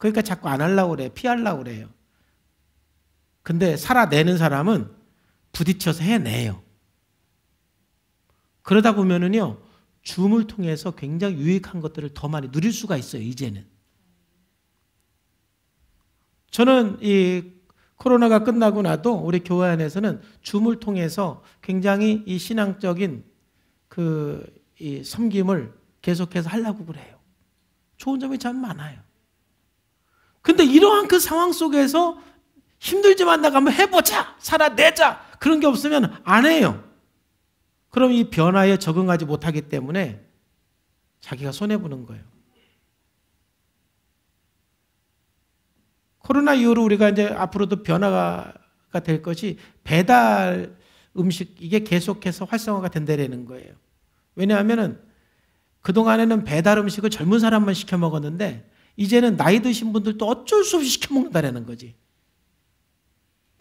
Speaker 1: 그러니까 자꾸 안 하려고 그래. 피하려고 그래요. 근데 살아내는 사람은 부딪혀서 해내요. 그러다 보면은요, 줌을 통해서 굉장히 유익한 것들을 더 많이 누릴 수가 있어요, 이제는. 저는 이 코로나가 끝나고 나도 우리 교회 안에서는 줌을 통해서 굉장히 이 신앙적인 이 섬김을 계속해서 하려고 그래요. 좋은 점이 참 많아요. 근데 이러한 그 상황 속에서 힘들지만 내가 한번 해보자, 살아내자, 그런 게 없으면 안 해요. 그럼 이 변화에 적응하지 못하기 때문에 자기가 손해보는 거예요. 코로나 이후로 우리가 이제 앞으로도 변화가 될 것이 배달 음식, 이게 계속해서 활성화가 된다는 거예요. 왜냐하면은 그동안에는 배달 음식을 젊은 사람만 시켜 먹었는데 이제는 나이 드신 분들도 어쩔 수 없이 시켜 먹는다는 거지.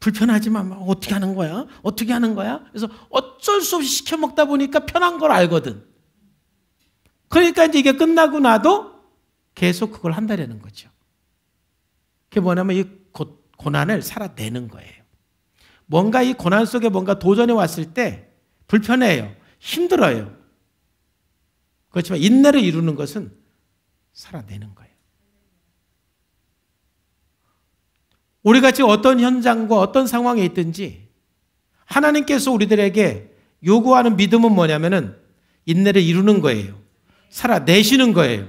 Speaker 1: 불편하지만 어떻게 하는 거야? 어떻게 하는 거야? 그래서 어쩔 수 없이 시켜 먹다 보니까 편한 걸 알거든. 그러니까 이제 이게 끝나고 나도 계속 그걸 한다는 거죠. 그게 뭐냐면 이 고난을 살아내는 거예요. 뭔가 이 고난 속에 뭔가 도전이 왔을 때 불편해요. 힘들어요. 그렇지만 인내를 이루는 것은 살아내는 거예요. 우리가 지금 어떤 현장과 어떤 상황에 있든지 하나님께서 우리들에게 요구하는 믿음은 뭐냐면은 인내를 이루는 거예요. 살아내시는 거예요.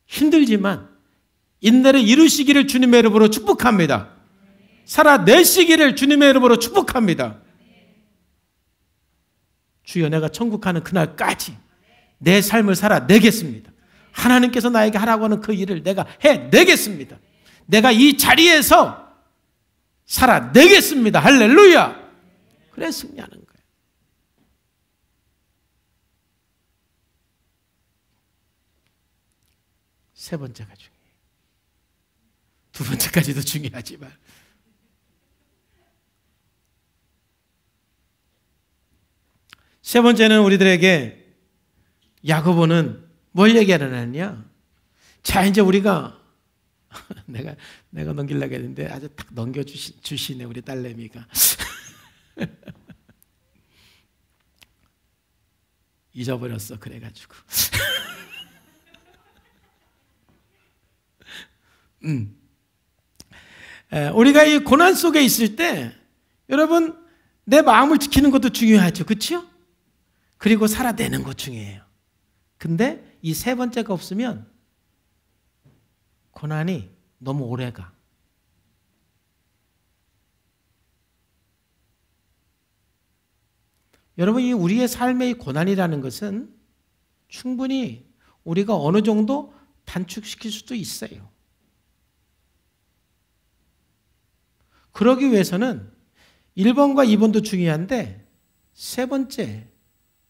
Speaker 1: 힘들지만 인내를 이루시기를 주님의 이름으로 축복합니다. 살아내시기를 주님의 이름으로 축복합니다. 주여, 내가 천국 가는 그날까지 내 삶을 살아내겠습니다. 하나님께서 나에게 하라고 하는 그 일을 내가 해내겠습니다. 내가 이 자리에서 살아내겠습니다. 할렐루야. 그래 승리하는 거예요. 세 번째가 중요해요. 두 번째까지도 중요하지만 세 번째는 우리들에게 야고보는 뭘 얘기하느냐? 자, 이제 우리가 내가 넘기려고 했는데 아주 딱 넘겨주시네 우리 딸내미가. 잊어버렸어 그래가지고. 우리가 이 고난 속에 있을 때 여러분 내 마음을 지키는 것도 중요하죠. 그렇죠? 그리고 살아내는 것 중요해요. 근데 이 세 번째가 없으면 고난이 너무 오래가. 여러분, 이 우리의 삶의 고난이라는 것은 충분히 우리가 어느 정도 단축시킬 수도 있어요. 그러기 위해서는 1번과 2번도 중요한데 세 번째,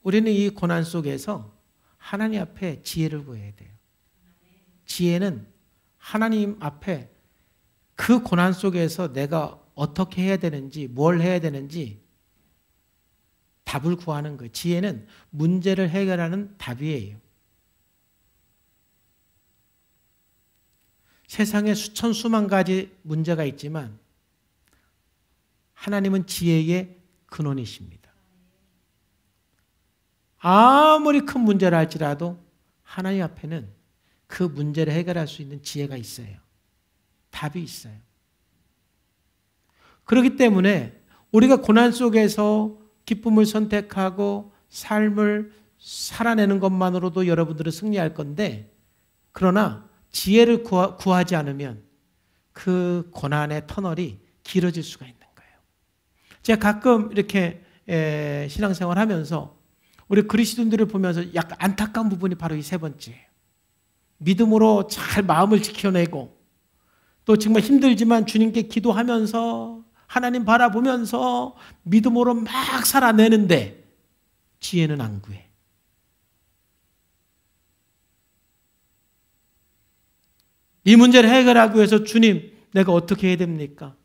Speaker 1: 우리는 이 고난 속에서 하나님 앞에 지혜를 구해야 돼요. 지혜는 하나님 앞에 그 고난 속에서 내가 어떻게 해야 되는지, 뭘 해야 되는지 답을 구하는 거예요. 지혜는 문제를 해결하는 답이에요. 세상에 수천 수만 가지 문제가 있지만 하나님은 지혜의 근원이십니다. 아무리 큰 문제를 할지라도 하나님 앞에는 그 문제를 해결할 수 있는 지혜가 있어요. 답이 있어요. 그렇기 때문에 우리가 고난 속에서 기쁨을 선택하고 삶을 살아내는 것만으로도 여러분들은 승리할 건데, 그러나 지혜를 구하지 않으면 그 고난의 터널이 길어질 수가 있는 거예요. 제가 가끔 이렇게 신앙생활 하면서 우리 그리스도인들을 보면서 약간 안타까운 부분이 바로 이 세 번째예요. 믿음으로 잘 마음을 지켜내고 또 정말 힘들지만 주님께 기도하면서 하나님 바라보면서 믿음으로 막 살아내는데 지혜는 안 구해. 이 문제를 해결하기 위해서 주님, 내가 어떻게 해야 됩니까?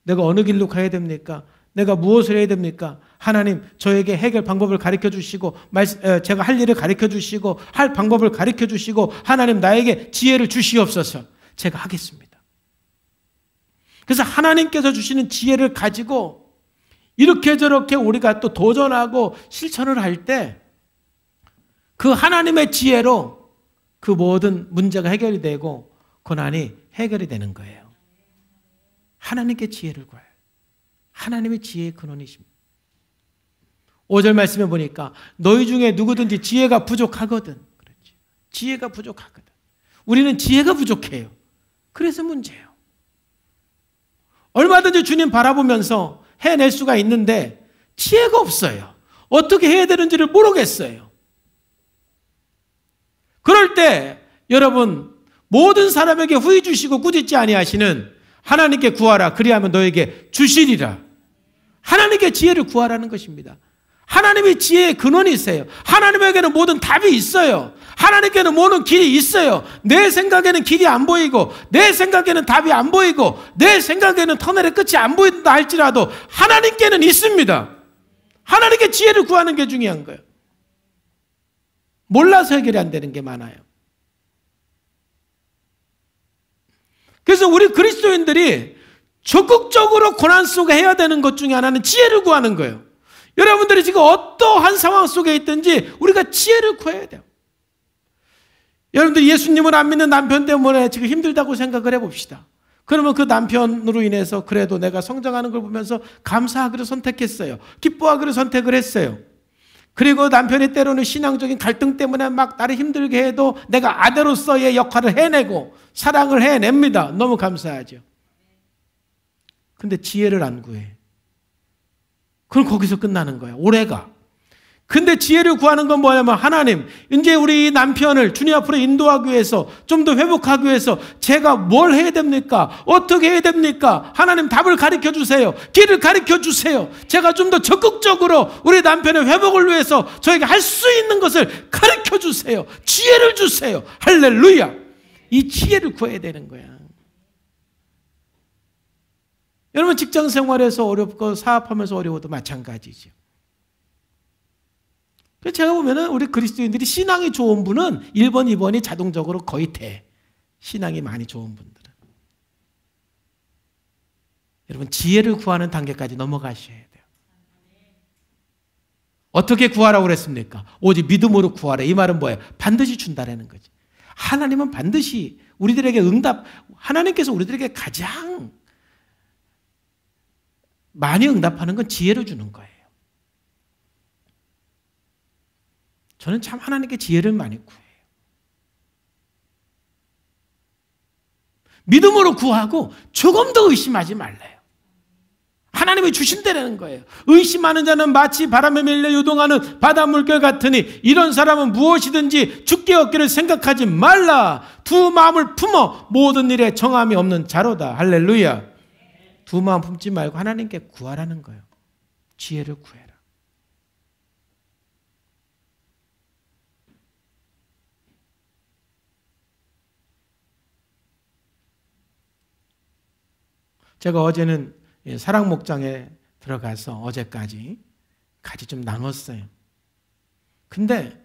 Speaker 1: 내가 어느 길로 가야 됩니까? 내가 무엇을 해야 됩니까? 하나님 저에게 해결 방법을 가르쳐 주시고 제가 할 일을 가르쳐 주시고 할 방법을 가르쳐 주시고 하나님 나에게 지혜를 주시옵소서. 제가 하겠습니다. 그래서 하나님께서 주시는 지혜를 가지고 이렇게 저렇게 우리가 또 도전하고 실천을 할 때 그 하나님의 지혜로 그 모든 문제가 해결이 되고 고난이 해결이 되는 거예요. 하나님께 지혜를 구해요. 하나님의 지혜의 근원이십니다. 5절 말씀에 보니까 너희 중에 누구든지 지혜가 부족하거든. 그렇지. 지혜가 부족하거든. 우리는 지혜가 부족해요. 그래서 문제예요. 얼마든지 주님 바라보면서 해낼 수가 있는데 지혜가 없어요. 어떻게 해야 되는지를 모르겠어요. 그럴 때 여러분 모든 사람에게 후히 주시고 꾸짖지 아니하시는 하나님께 구하라. 그리하면 너에게 주시리라. 하나님께 지혜를 구하라는 것입니다. 하나님의 지혜의 근원이세요. 하나님에게는 모든 답이 있어요. 하나님께는 모든 길이 있어요. 내 생각에는 길이 안 보이고 내 생각에는 답이 안 보이고 내 생각에는 터널의 끝이 안 보인다 할지라도 하나님께는 있습니다. 하나님께 지혜를 구하는 게 중요한 거예요. 몰라서 해결이 안 되는 게 많아요. 그래서 우리 그리스도인들이 적극적으로 고난 속에 해야 되는 것 중에 하나는 지혜를 구하는 거예요. 여러분들이 지금 어떠한 상황 속에 있든지 우리가 지혜를 구해야 돼요. 여러분들 예수님을 안 믿는 남편 때문에 지금 힘들다고 생각을 해봅시다. 그러면 그 남편으로 인해서 그래도 내가 성장하는 걸 보면서 감사하기로 선택했어요. 기뻐하기로 선택을 했어요. 그리고 남편이 때로는 신앙적인 갈등 때문에 막 나를 힘들게 해도 내가 아내로서의 역할을 해내고 사랑을 해냅니다. 너무 감사하죠. 근데 지혜를 안 구해. 그럼 거기서 끝나는 거야. 오래가. 근데 지혜를 구하는 건 뭐냐면 하나님, 이제 우리 남편을 주님 앞으로 인도하기 위해서 좀 더 회복하기 위해서 제가 뭘 해야 됩니까? 어떻게 해야 됩니까? 하나님 답을 가르쳐 주세요. 길을 가르쳐 주세요. 제가 좀 더 적극적으로 우리 남편의 회복을 위해서 저에게 할 수 있는 것을 가르쳐 주세요. 지혜를 주세요. 할렐루야. 이 지혜를 구해야 되는 거야. 여러분 직장 생활에서 어렵고 사업하면서 어려워도 마찬가지죠. 제가 보면은 우리 그리스도인들이 신앙이 좋은 분은 1번, 2번이 자동적으로 거의 돼. 신앙이 많이 좋은 분들은. 여러분 지혜를 구하는 단계까지 넘어가셔야 돼요. 어떻게 구하라고 그랬습니까? 오직 믿음으로 구하라. 이 말은 뭐예요? 반드시 준다라는 거지. 하나님은 반드시 우리들에게 하나님께서 우리들에게 가장 많이 응답하는 건 지혜를 주는 거예요. 저는 참 하나님께 지혜를 많이 구해요. 믿음으로 구하고 조금 더 의심하지 말래요. 하나님이 주신다는 거예요. 의심하는 자는 마치 바람에 밀려 요동하는 바다 물결 같으니 이런 사람은 무엇이든지 죽게 얻기를 생각하지 말라. 두 마음을 품어 모든 일에 정함이 없는 자로다. 할렐루야. 두 마음 품지 말고 하나님께 구하라는 거예요. 지혜를 구해라. 제가 어제는 사랑 목장에 들어가서 어제까지 같이 좀 나눴어요. 근데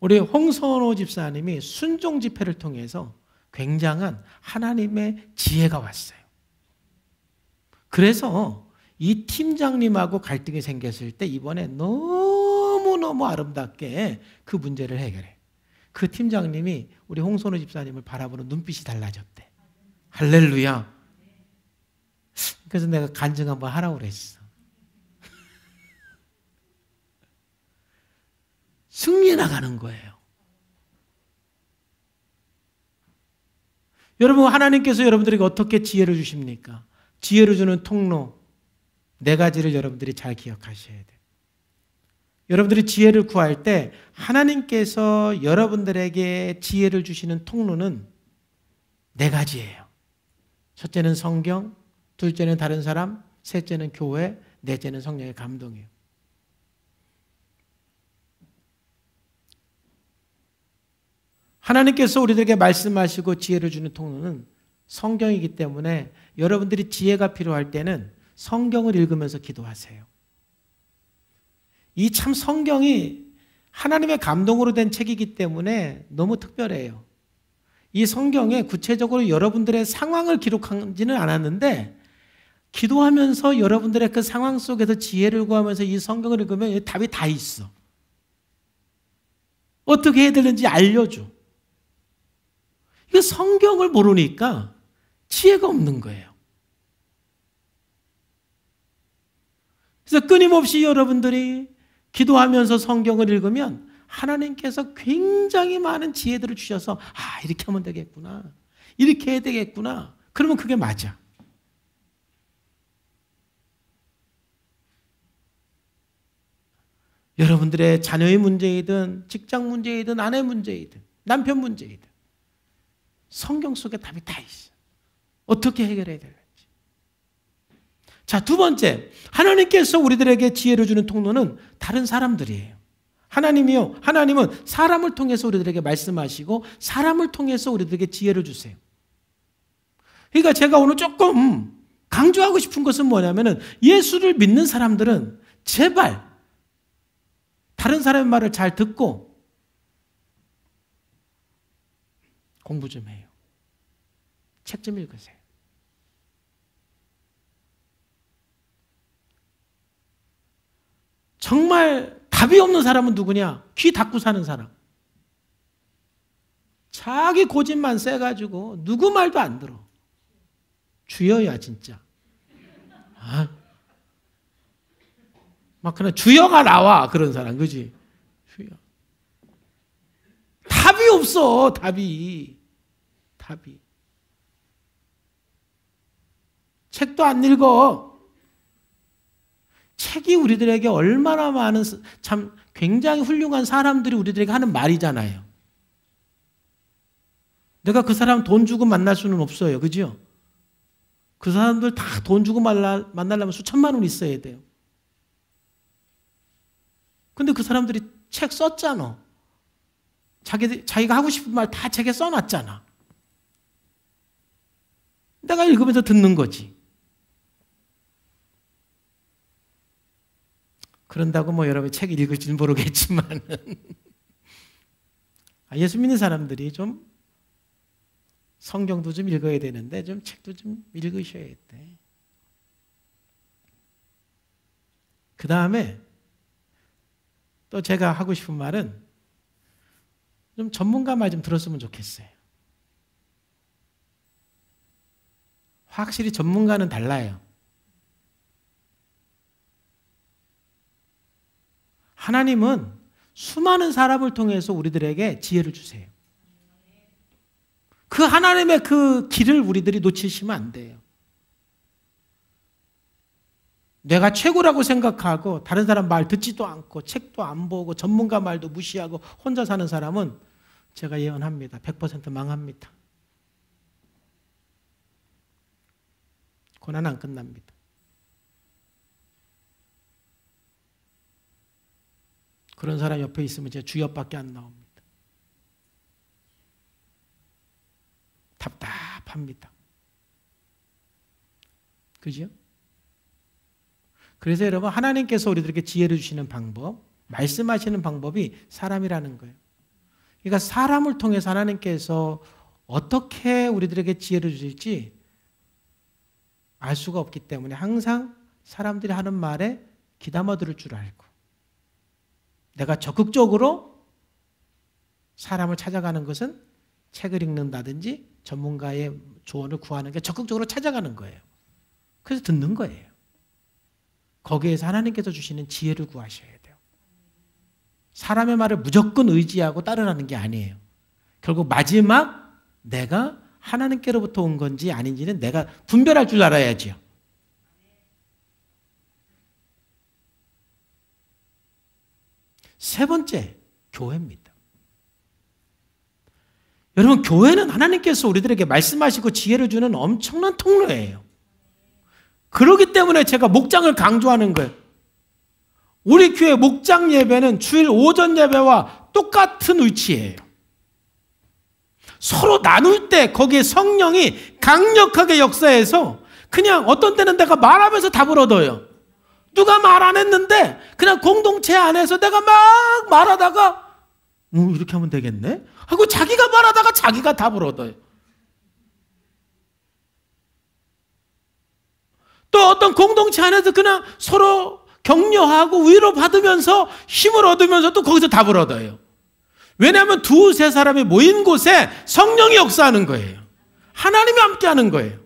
Speaker 1: 우리 홍선호 집사님이 순종 집회를 통해서 굉장한 하나님의 지혜가 왔어요. 그래서 이 팀장님하고 갈등이 생겼을 때 이번에 너무너무 아름답게 그 문제를 해결해. 그 팀장님이 우리 홍선호 집사님을 바라보는 눈빛이 달라졌대. 할렐루야. 그래서 내가 간증 한번 하라고 그랬어. 승리해 나가는 거예요. 여러분 하나님께서 여러분들에게 어떻게 지혜를 주십니까? 지혜를 주는 통로 4가지를 여러분들이 잘 기억하셔야 돼요. 여러분들이 지혜를 구할 때 하나님께서 여러분들에게 지혜를 주시는 통로는 4가지예요. 첫째는 성경, 둘째는 다른 사람, 셋째는 교회, 넷째는 성령의 감동이에요. 하나님께서 우리들에게 말씀하시고 지혜를 주는 통로는 성경이기 때문에 여러분들이 지혜가 필요할 때는 성경을 읽으면서 기도하세요. 이 참 성경이 하나님의 감동으로 된 책이기 때문에 너무 특별해요. 이 성경에 구체적으로 여러분들의 상황을 기록하지는 않았는데 기도하면서 여러분들의 그 상황 속에서 지혜를 구하면서 이 성경을 읽으면 답이 다 있어. 어떻게 해야 되는지 알려줘. 이거 성경을 모르니까 지혜가 없는 거예요. 그래서 끊임없이 여러분들이 기도하면서 성경을 읽으면 하나님께서 굉장히 많은 지혜들을 주셔서 이렇게 하면 되겠구나. 이렇게 해야 되겠구나. 그러면 그게 맞아. 여러분들의 자녀의 문제이든 직장 문제이든 아내 문제이든 남편 문제이든 성경 속에 답이 다 있어. 어떻게 해결해야 될지. 자, 두 번째, 하나님께서 우리들에게 지혜를 주는 통로는 다른 사람들이에요. 하나님은 사람을 통해서 우리들에게 말씀하시고 사람을 통해서 우리들에게 지혜를 주세요. 그러니까 제가 오늘 조금 강조하고 싶은 것은 뭐냐면은 예수를 믿는 사람들은 제발 다른 사람의 말을 잘 듣고 공부 좀 해요. 책 좀 읽으세요. 정말 답이 없는 사람은 누구냐? 귀 닫고 사는 사람. 자기 고집만 세가지고 누구 말도 안 들어. 주여야 진짜. 막 그냥 주여가 나와 그런 사람, 그지? 주여. 답이 없어, 답이. 책도 안 읽어. 책이 우리들에게 얼마나 많은 참 굉장히 훌륭한 사람들이 우리들에게 하는 말이잖아요. 내가 그 사람 돈 주고 만날 수는 없어요, 그죠? 그 사람들 다 돈 주고 만나려면 수천만 원 있어야 돼요. 근데 그 사람들이 책 썼잖아. 자기가 하고 싶은 말 다 책에 써놨잖아. 내가 읽으면서 듣는 거지. 그런다고 뭐 여러분이 책 읽을지는 모르겠지만 예수 믿는 사람들이 좀 성경도 좀 읽어야 되는데 좀 책도 좀 읽으셔야 돼. 그 다음에 또 제가 하고 싶은 말은 좀 전문가 말 좀 들었으면 좋겠어요. 확실히 전문가는 달라요. 하나님은 수많은 사람을 통해서 우리들에게 지혜를 주세요. 그 하나님의 그 길을 우리들이 놓치시면 안 돼요. 내가 최고라고 생각하고 다른 사람 말 듣지도 않고 책도 안 보고 전문가 말도 무시하고 혼자 사는 사람은 제가 예언합니다. 100% 망합니다. 고난 안 끝납니다. 그런 사람 옆에 있으면 제 주엽밖에 안 나옵니다. 답답합니다. 그죠? 그래서 여러분, 하나님께서 우리들에게 지혜를 주시는 방법, 말씀하시는 방법이 사람이라는 거예요. 그러니까 사람을 통해서 하나님께서 어떻게 우리들에게 지혜를 주실지 알 수가 없기 때문에 항상 사람들이 하는 말에 귀담아 들을 줄 알고 내가 적극적으로 사람을 찾아가는 것은 책을 읽는다든지 전문가의 조언을 구하는 게 적극적으로 찾아가는 거예요. 그래서 듣는 거예요. 거기에서 하나님께서 주시는 지혜를 구하셔야 돼요. 사람의 말을 무조건 의지하고 따르라는 게 아니에요. 결국 마지막 내가 하나님께로부터 온 건지 아닌지는 내가 분별할 줄 알아야죠. 세 번째, 교회입니다. 여러분, 교회는 하나님께서 우리들에게 말씀하시고 지혜를 주는 엄청난 통로예요. 그렇기 때문에 제가 목장을 강조하는 거예요. 우리 교회 목장 예배는 주일 오전 예배와 똑같은 위치예요. 서로 나눌 때 거기에 성령이 강력하게 역사해서 그냥 어떤 때는 내가 말하면서 답을 얻어요. 누가 말 안 했는데 그냥 공동체 안에서 내가 막 말하다가 이렇게 하면 되겠네 하고 자기가 말하다가 자기가 답을 얻어요. 또 어떤 공동체 안에서 그냥 서로 격려하고 위로받으면서 힘을 얻으면서 또 거기서 답을 얻어요. 왜냐하면 두세 사람이 모인 곳에 성령이 역사하는 거예요. 하나님이 함께하는 거예요.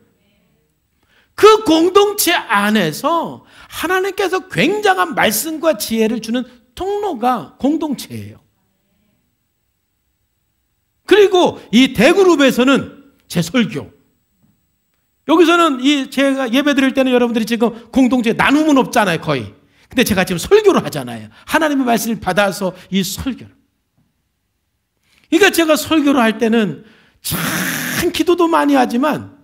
Speaker 1: 그 공동체 안에서 하나님께서 굉장한 말씀과 지혜를 주는 통로가 공동체예요. 그리고 이 대그룹에서는 제 설교, 여기서는 제가 예배 드릴 때는 여러분들이 지금 공동체 나눔은 없잖아요, 거의. 근데 제가 지금 설교를 하잖아요. 하나님의 말씀을 받아서 이 설교를. 그러니까 제가 설교를 할 때는 참 기도도 많이 하지만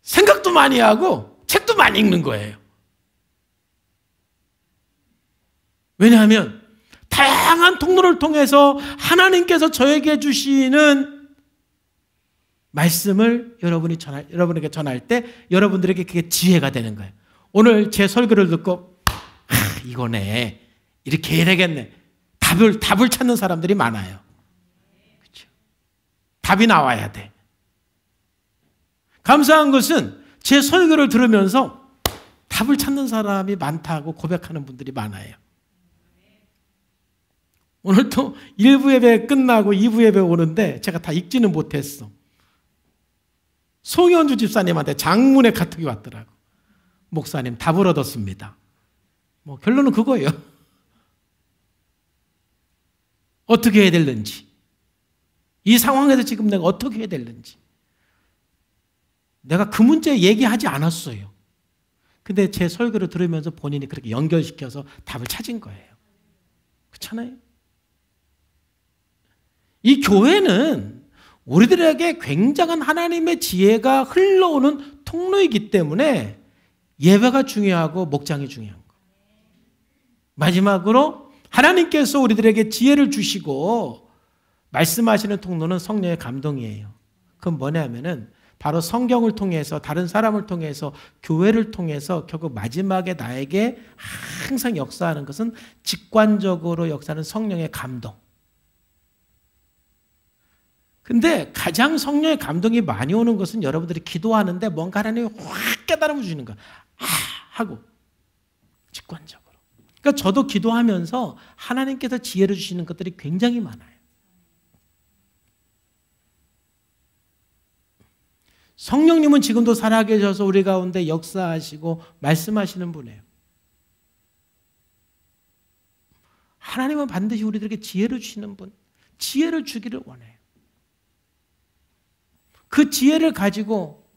Speaker 1: 생각도 많이 하고 책도 많이 읽는 거예요. 왜냐하면 다양한 통로를 통해서 하나님께서 저에게 주시는 말씀을 여러분에게 전할 때 여러분들에게 그게 지혜가 되는 거예요. 오늘 제 설교를 듣고 이거네, 이렇게 해야 되겠네, 답을 찾는 사람들이 많아요. 그렇죠? 답이 나와야 돼. 감사한 것은 제 설교를 들으면서 답을 찾는 사람이 많다고 고백하는 분들이 많아요. 오늘 또 1부 예배 끝나고 2부 예배 오는데 제가 다 읽지는 못했어. 송현주 집사님한테 장문의 카톡이 왔더라고. 목사님, 답을 얻었습니다. 결론은 그거예요. 어떻게 해야 되는지, 이 상황에서 지금 내가 어떻게 해야 되는지. 내가 그 문제 얘기하지 않았어요. 근데 제 설교를 들으면서 본인이 그렇게 연결시켜서 답을 찾은 거예요. 그렇잖아요? 이 교회는 우리들에게 굉장한 하나님의 지혜가 흘러오는 통로이기 때문에 예배가 중요하고 목장이 중요한 거. 마지막으로 하나님께서 우리들에게 지혜를 주시고 말씀하시는 통로는 성령의 감동이에요. 그건 뭐냐면은 바로 성경을 통해서, 다른 사람을 통해서, 교회를 통해서 결국 마지막에 나에게 항상 역사하는 것은 직관적으로 역사하는 성령의 감동. 근데 가장 성령의 감동이 많이 오는 것은 여러분들이 기도하는데 뭔가 하나님이 확 깨달음을 주시는 거야. 하고 직관적으로. 그러니까 저도 기도하면서 하나님께서 지혜를 주시는 것들이 굉장히 많아요. 성령님은 지금도 살아계셔서 우리 가운데 역사하시고 말씀하시는 분이에요. 하나님은 반드시 우리들에게 지혜를 주시는 분, 지혜를 주기를 원해요. 그 지혜를 가지고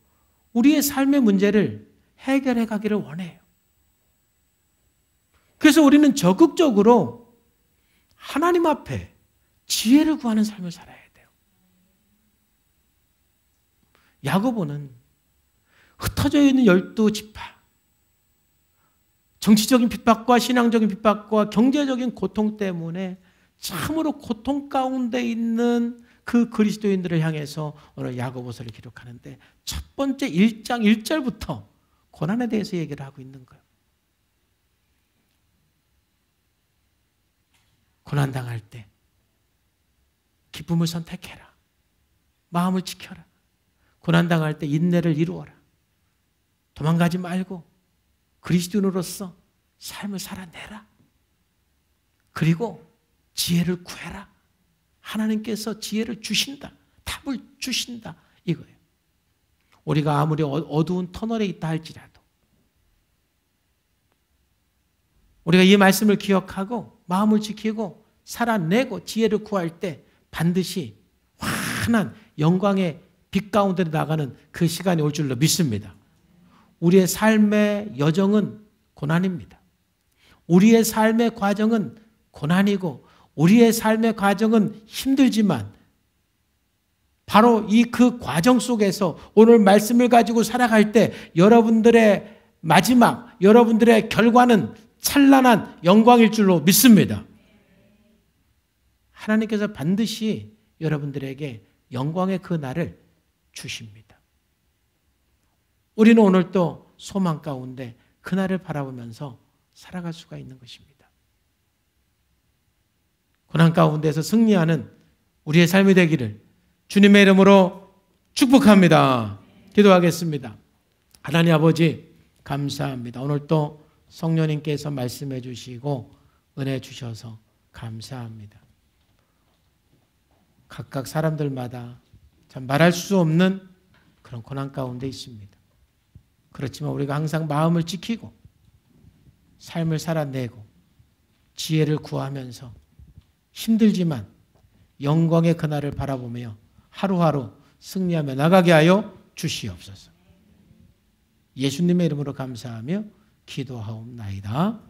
Speaker 1: 우리의 삶의 문제를 해결해 가기를 원해요. 그래서 우리는 적극적으로 하나님 앞에 지혜를 구하는 삶을 살아야 돼요. 야고보는 흩어져 있는 12지파, 정치적인 핍박과 신앙적인 핍박과 경제적인 고통 때문에 참으로 고통 가운데 있는 그 그리스도인들을 향해서 오늘 야고보서를 기록하는데 첫 번째 1장 1절부터 고난에 대해서 얘기를 하고 있는 거예요. 고난당할 때 기쁨을 선택해라. 마음을 지켜라. 고난당할 때 인내를 이루어라. 도망가지 말고 그리스도인으로서 삶을 살아내라. 그리고 지혜를 구해라. 하나님께서 지혜를 주신다. 답을 주신다. 이거예요. 우리가 아무리 어두운 터널에 있다 할지라도 우리가 이 말씀을 기억하고 마음을 지키고 살아내고 지혜를 구할 때 반드시 환한 영광의 빛 가운데 나가는 그 시간이 올 줄로 믿습니다. 우리의 삶의 여정은 고난입니다. 우리의 삶의 과정은 고난이고 우리의 삶의 과정은 힘들지만 바로 그 과정 속에서 오늘 말씀을 가지고 살아갈 때 여러분들의 마지막, 여러분들의 결과는 찬란한 영광일 줄로 믿습니다. 하나님께서 반드시 여러분들에게 영광의 그 날을 주십니다. 우리는 오늘 또 소망 가운데 그날을 바라보면서 살아갈 수가 있는 것입니다. 고난 가운데서 승리하는 우리의 삶이 되기를 주님의 이름으로 축복합니다. 기도하겠습니다. 하나님 아버지 감사합니다. 오늘 또 성령님께서 말씀해 주시고 은혜 주셔서 감사합니다. 각각 사람들마다 참 말할 수 없는 그런 고난 가운데 있습니다. 그렇지만 우리가 항상 마음을 지키고 삶을 살아내고 지혜를 구하면서 힘들지만 영광의 그날을 바라보며 하루하루 승리하며 나가게 하여 주시옵소서. 예수님의 이름으로 감사하며 기도하옵나이다.